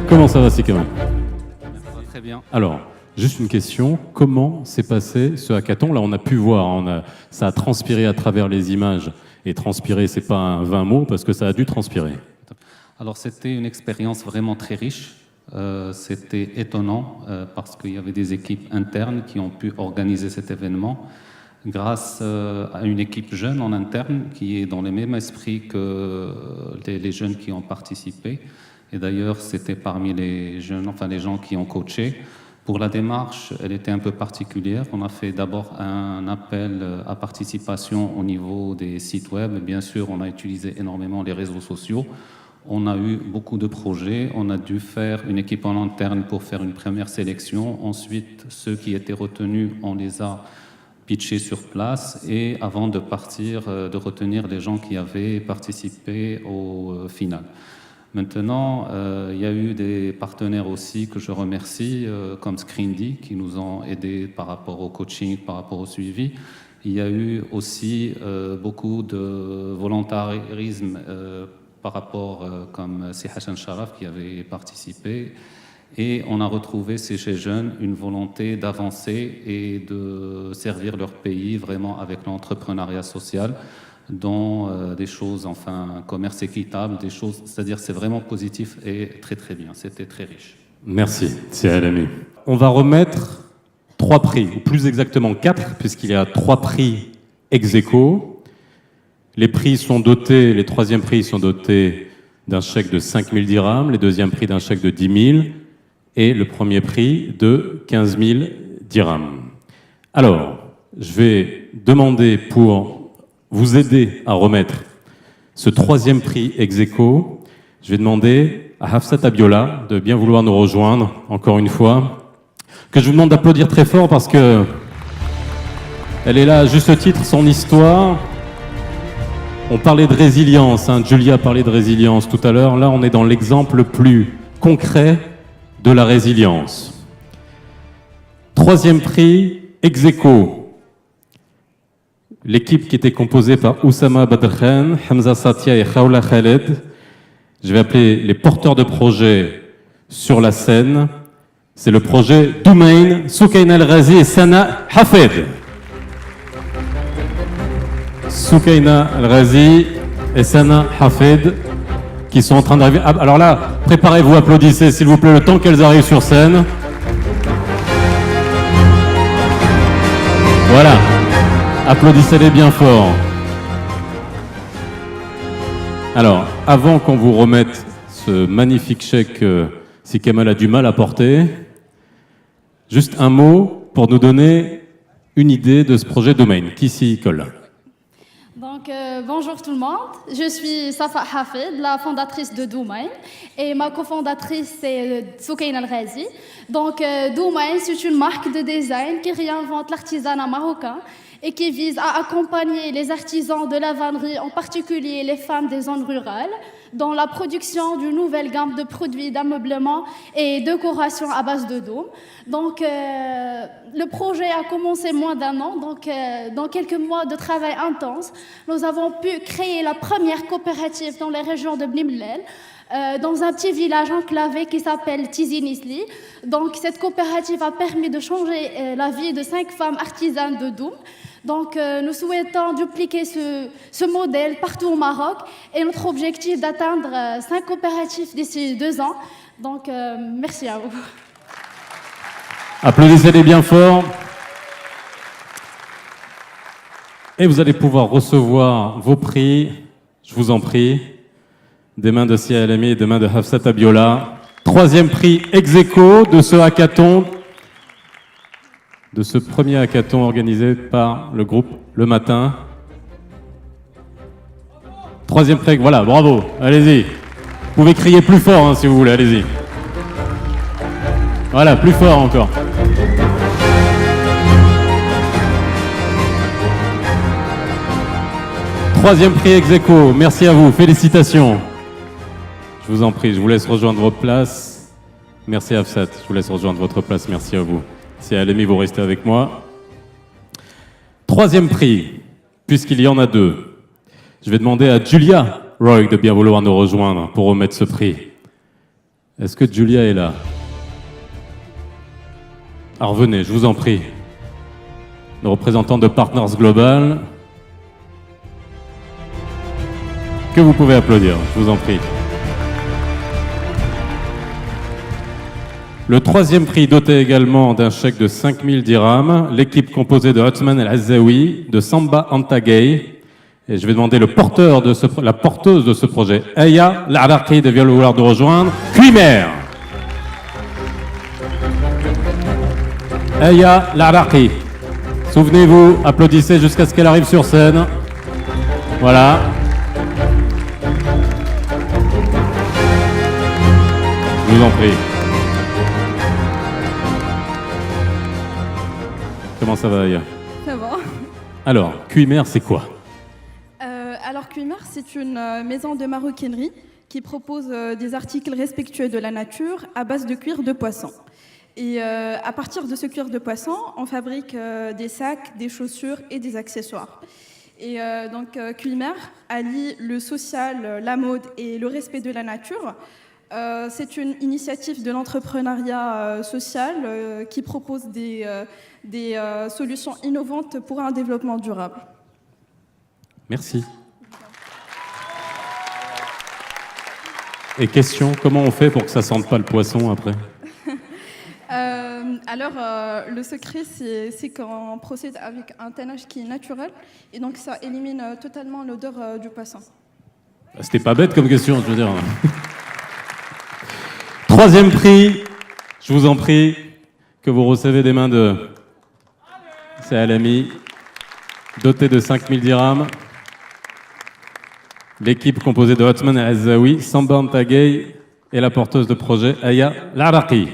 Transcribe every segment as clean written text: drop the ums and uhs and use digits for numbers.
Comment ça va, Sikama? Très bien. Alors, juste une question. Comment s'est passé ce hackathon? Là, on a pu voir, ça a transpiré à travers les images. Et transpirer, c'est pas un 20 mots, parce que ça a dû transpirer. Alors, c'était une expérience vraiment très riche. C'était étonnant parce qu'il y avait des équipes internes qui ont pu organiser cet événement grâce à une équipe jeune en interne qui est dans le même esprit que les jeunes qui ont participé. Et d'ailleurs, c'était parmi les jeunes, enfin les gens qui ont coaché. Pour la démarche, elle était un peu particulière. On a fait d'abord un appel à participation au niveau des sites web. Bien sûr, on a utilisé énormément les réseaux sociaux. On a eu beaucoup de projets. On a dû faire une équipe en interne pour faire une première sélection. Ensuite, ceux qui étaient retenus, on les a pitchés sur place. Et avant de partir, de retenir les gens qui avaient participé au final. Maintenant, il y a eu des partenaires aussi que je remercie, comme Screendy, qui nous ont aidés par rapport au coaching, par rapport au suivi. Il y a eu aussi beaucoup de volontarisme par rapport, comme Si Hassan Sharaf, qui avait participé. Et on a retrouvé chez ces jeunes une volonté d'avancer et de servir leur pays vraiment avec l'entrepreneuriat social, dans des choses, enfin, commerce équitable, des choses, c'est-à-dire c'est vraiment positif et très très bien, c'était très riche. Merci, c'est Alami. On va remettre 3 prix, ou plus exactement 4, puisqu'il y a 3 prix ex aequo. Les prix sont dotés, les 3e prix sont dotés d'un chèque de 5 000 dirhams, les 2e prix d'un chèque de 10 000 et le 1er prix de 15 000 dirhams. Alors, je vais demander pour vous aider à remettre ce 3e prix ex aequo, je vais demander à Hafsat Abiola de bien vouloir nous rejoindre, encore une fois, que je vous demande d'applaudir très fort parce que elle est là à juste titre, son histoire. On parlait de résilience, Julia parlait de résilience tout à l'heure, là on est dans l'exemple le plus concret de la résilience. 3e prix ex aequo. L'équipe qui était composée par Oussama Badrkhan, Hamza Satia et Khawla Khaled. Je vais appeler les porteurs de projet sur la scène. C'est le projet Doumain, Soukaina Al-Ghazi et Sana Hafed. Soukaina Al-Ghazi et Sana Hafed qui sont en train d'arriver. Alors là, préparez-vous, applaudissez s'il vous plaît le temps qu'elles arrivent sur scène. Voilà. Applaudissez-les bien fort. Alors, avant qu'on vous remette ce magnifique chèque si Kamal a du mal à porter, juste un mot pour nous donner une idée de ce projet Domain. Qui s'y colle? Donc, bonjour tout le monde, je suis Safa Hafed, la fondatrice de Doumain, et ma cofondatrice c'est Soukaina Al-Ghazi. Donc, Doumain, c'est une marque de design qui réinvente l'artisanat marocain et qui vise à accompagner les artisans de la vannerie, en particulier les femmes des zones rurales, dans la production d'une nouvelle gamme de produits d'ameublement et décoration à base de dôme. Donc, le projet a commencé moins d'1 an, donc dans quelques mois de travail intense, nous avons pu créer la première coopérative dans les régions de Blimlel, dans un petit village enclavé qui s'appelle Tizi Nisli. Donc, cette coopérative a permis de changer la vie de 5 femmes artisanes de Doum. Donc, nous souhaitons dupliquer ce modèle partout au Maroc et notre objectif d'atteindre 5 coopératives d'ici 2 ans. Donc, merci à vous. Applaudissez-les bien fort. Et vous allez pouvoir recevoir vos prix, je vous en prie, des mains de Sia Alami et des mains de Hafsat Abiola. 3e prix ex aequo de ce hackathon, de ce premier hackathon organisé par le groupe Le Matin. 3e prix, voilà, bravo, allez-y. Vous pouvez crier plus fort si vous voulez, allez-y. Voilà, plus fort encore. Troisième prix ex aequo, merci à vous, félicitations. Je vous en prie, je vous laisse rejoindre votre place. Merci Hafsat, je vous laisse rejoindre votre place, merci à vous. Si Alemi, vous restez avec moi. 3e prix, puisqu'il y en a 2. Je vais demander à Julia Roy de bien vouloir nous rejoindre pour remettre ce prix. Est-ce que Julia est là? Alors venez, je vous en prie. Le représentant de Partners Global. Que vous pouvez applaudir, je vous en prie. Le troisième prix doté également d'un chèque de 5000 dirhams, l'équipe composée de Othman El-Azaoui, de Samba Antagay, et je vais demander la porteuse de ce projet, Aya Laraqi, de vouloir nous rejoindre, Cuimer. Aya Laraqi. Souvenez-vous, applaudissez jusqu'à ce qu'elle arrive sur scène. Voilà. Je vous en prie. Comment ça va, Aya? Ça va. Alors, Cuimer, c'est quoi? Alors Cuimer, c'est une maison de maroquinerie qui propose des articles respectueux de la nature à base de cuir de poisson. Et à partir de ce cuir de poisson, on fabrique des sacs, des chaussures et des accessoires. Et donc Cuimer allie le social, la mode et le respect de la nature. C'est une initiative de l'entrepreneuriat social qui propose des solutions innovantes pour un développement durable. Merci. Et question, comment on fait pour que ça sente pas le poisson après? Alors, le secret, c'est qu'on procède avec un tannage qui est naturel, et donc ça élimine totalement l'odeur du poisson. C'était pas bête comme question, je veux dire. Troisième prix, je vous en prie, que vous recevez des mains de... C'est Alami, doté de 5000 dirhams. L'équipe composée de Othman El-Azaoui, Samba Antagay et la porteuse de projet, Aya Laraqi.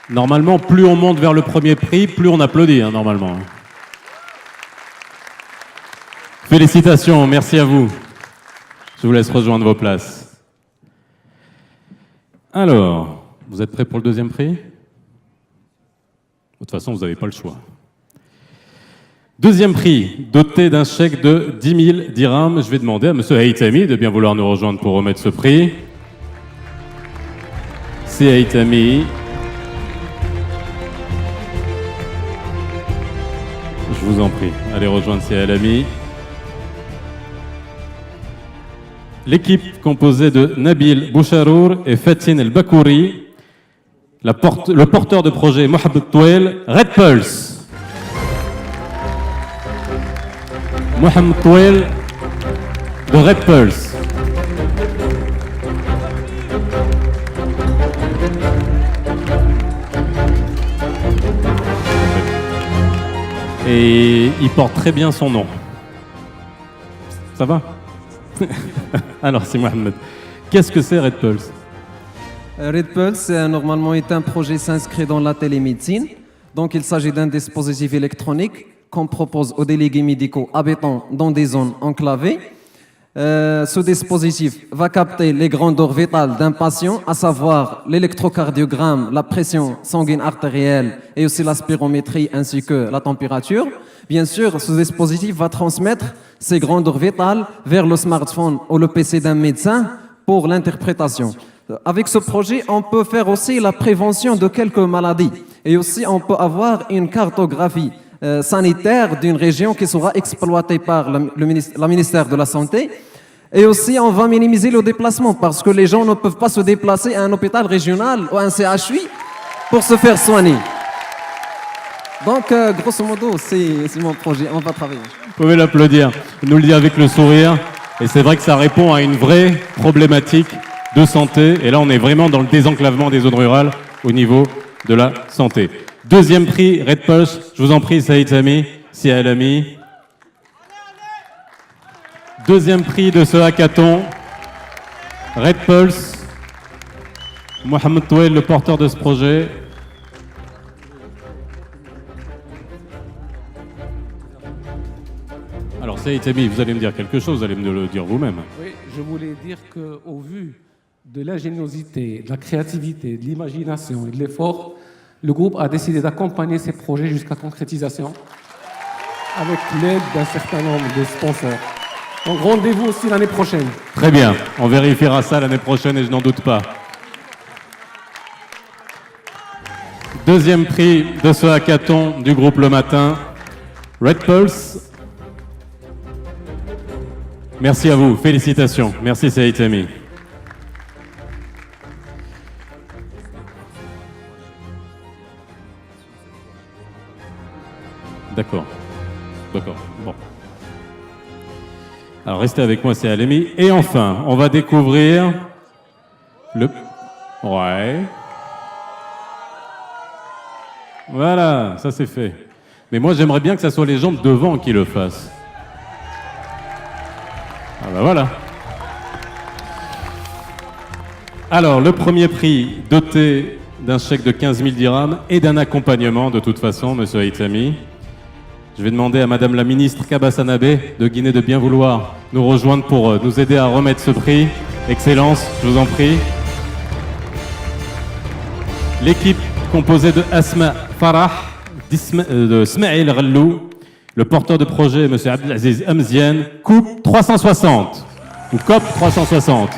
Normalement, plus on monte vers le premier prix, plus on applaudit, hein, normalement. Félicitations, merci à vous. Je vous laisse rejoindre vos places. Alors, vous êtes prêts pour le deuxième prix? De toute façon, vous n'avez pas le choix. Deuxième prix, doté d'un chèque de 10 000 dirhams. Je vais demander à M. Haytami de bien vouloir nous rejoindre pour remettre ce prix. C'est Haytami. Je vous en prie, allez rejoindre Si Alami. L'équipe composée de Nabil Boucharour et Fatin El Bakouri, le porteur de projet Mohamed Touel, Red Pulse. Mohamed Touel de Red Pulse. Et il porte très bien son nom. Ça va? Alors, c'est Mohamed. Qu'est-ce que c'est Red Pulse? Red Pulse, normalement, est un projet s'inscrit dans la télémédecine. Donc, il s'agit d'un dispositif électronique qu'on propose aux délégués médicaux habitant dans des zones enclavées. Ce dispositif va capter les grandeurs vitales d'un patient, à savoir l'électrocardiogramme, la pression sanguine artérielle et aussi la spirométrie ainsi que la température. Bien sûr, ce dispositif va transmettre ces grandeurs vitales vers le smartphone ou le PC d'un médecin pour l'interprétation. Avec ce projet, on peut faire aussi la prévention de quelques maladies et aussi on peut avoir une cartographie sanitaire d'une région qui sera exploitée par la ministère de la Santé. Et aussi, on va minimiser le déplacement parce que les gens ne peuvent pas se déplacer à un hôpital régional ou à un CHU pour se faire soigner. Donc, grosso modo, c'est mon projet. On va travailler. Vous pouvez l'applaudir. Il nous le dit avec le sourire. Et c'est vrai que ça répond à une vraie problématique de santé. Et là, on est vraiment dans le désenclavement des zones rurales au niveau de la santé. Deuxième prix, Red Pulse. Je vous en prie, Saïd Sami, Si Alami. Deuxième prix de ce hackathon, Red Pulse. Mohamed Touel, le porteur de ce projet. Alors, Saïd Sami, vous allez me dire quelque chose, vous allez me le dire vous-même. Oui, je voulais dire qu'au vu de l'ingéniosité, de la créativité, de l'imagination et de l'effort, le groupe a décidé d'accompagner ces projets jusqu'à concrétisation avec l'aide d'un certain nombre de sponsors. Donc rendez-vous aussi l'année prochaine. Très bien, on vérifiera ça l'année prochaine et je n'en doute pas. Deuxième prix de ce hackathon du groupe Le Matin, Red Pulse. Merci à vous, félicitations. Merci Saïd Sami. D'accord. D'accord. Bon. Alors restez avec moi, c'est Alemi. Et enfin, on va découvrir le... Ouais. Voilà, ça c'est fait. Mais moi j'aimerais bien que ce soit les gens de devant qui le fassent. Ah ben voilà. Alors, le premier prix doté d'un chèque de 15 000 dirhams et d'un accompagnement de toute façon, monsieur Haïtami. Je vais demander à Madame la ministre Kabasanabé de Guinée de bien vouloir nous rejoindre pour nous aider à remettre ce prix. Excellence, je vous en prie. L'équipe composée de Asma Farah, de Smaïl Rallou, le porteur de projet, M. Abdelaziz Amzian, Coupe 360, ou COP 360.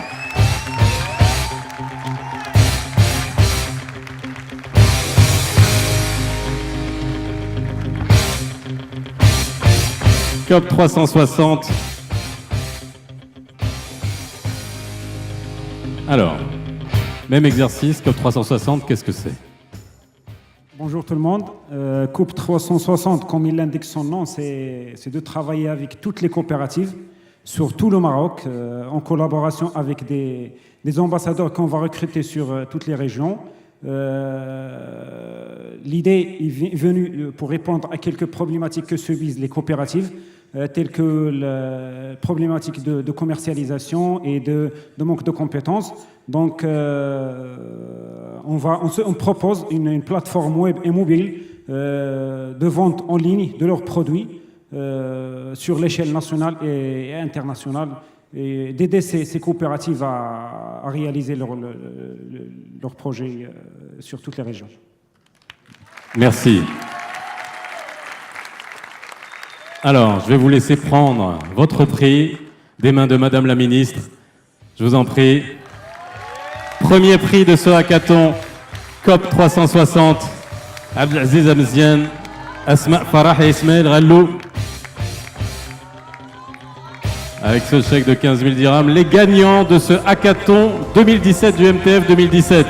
COP 360. Alors, même exercice, COP 360, qu'est-ce que c'est? Bonjour tout le monde. COP 360, comme il l'indique son nom, c'est de travailler avec toutes les coopératives sur tout le Maroc, en collaboration avec des ambassadeurs qu'on va recruter sur toutes les régions. L'idée est venue pour répondre à quelques problématiques que subissent les coopératives, telles que la problématique de commercialisation et de manque de compétences. Donc, on propose une plateforme web et mobile de vente en ligne de leurs produits sur l'échelle nationale et internationale, et d'aider ces coopératives à réaliser leurs projets sur toutes les régions. Merci. Alors, je vais vous laisser prendre votre prix des mains de Madame la Ministre. Je vous en prie. Premier prix de ce hackathon COP 360, Abdelaziz Amzian, Asma Farah et Ismaël Rallou. Avec ce chèque de 15 000 dirhams, les gagnants de ce hackathon 2017 du MTF 2017.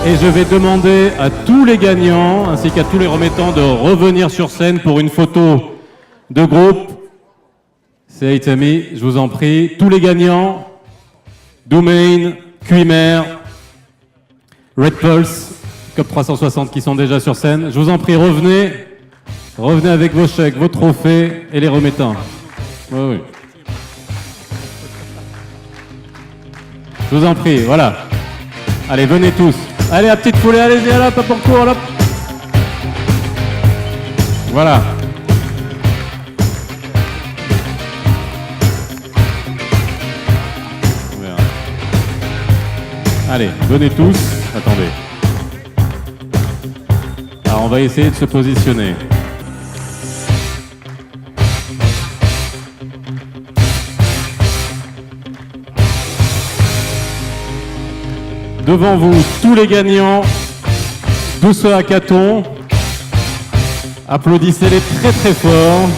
Et je vais demander à tous les gagnants, ainsi qu'à tous les remettants, de revenir sur scène pour une photo de groupe. C'est Haïtami, je vous en prie. Tous les gagnants, Doumain, Cuimer, Red Pulse, COP 360 qui sont déjà sur scène. Je vous en prie, revenez. Revenez avec vos chèques, vos trophées et les remettants. Oui, oui. Je vous en prie, voilà. Allez, venez tous. Allez, la petite foulée, allez-y, là, pas pour court, là. Voilà. Allez, venez tous. Attendez. Alors, on va essayer de se positionner. Devant vous, tous les gagnants de ce hackathon. Applaudissez-les très très fort.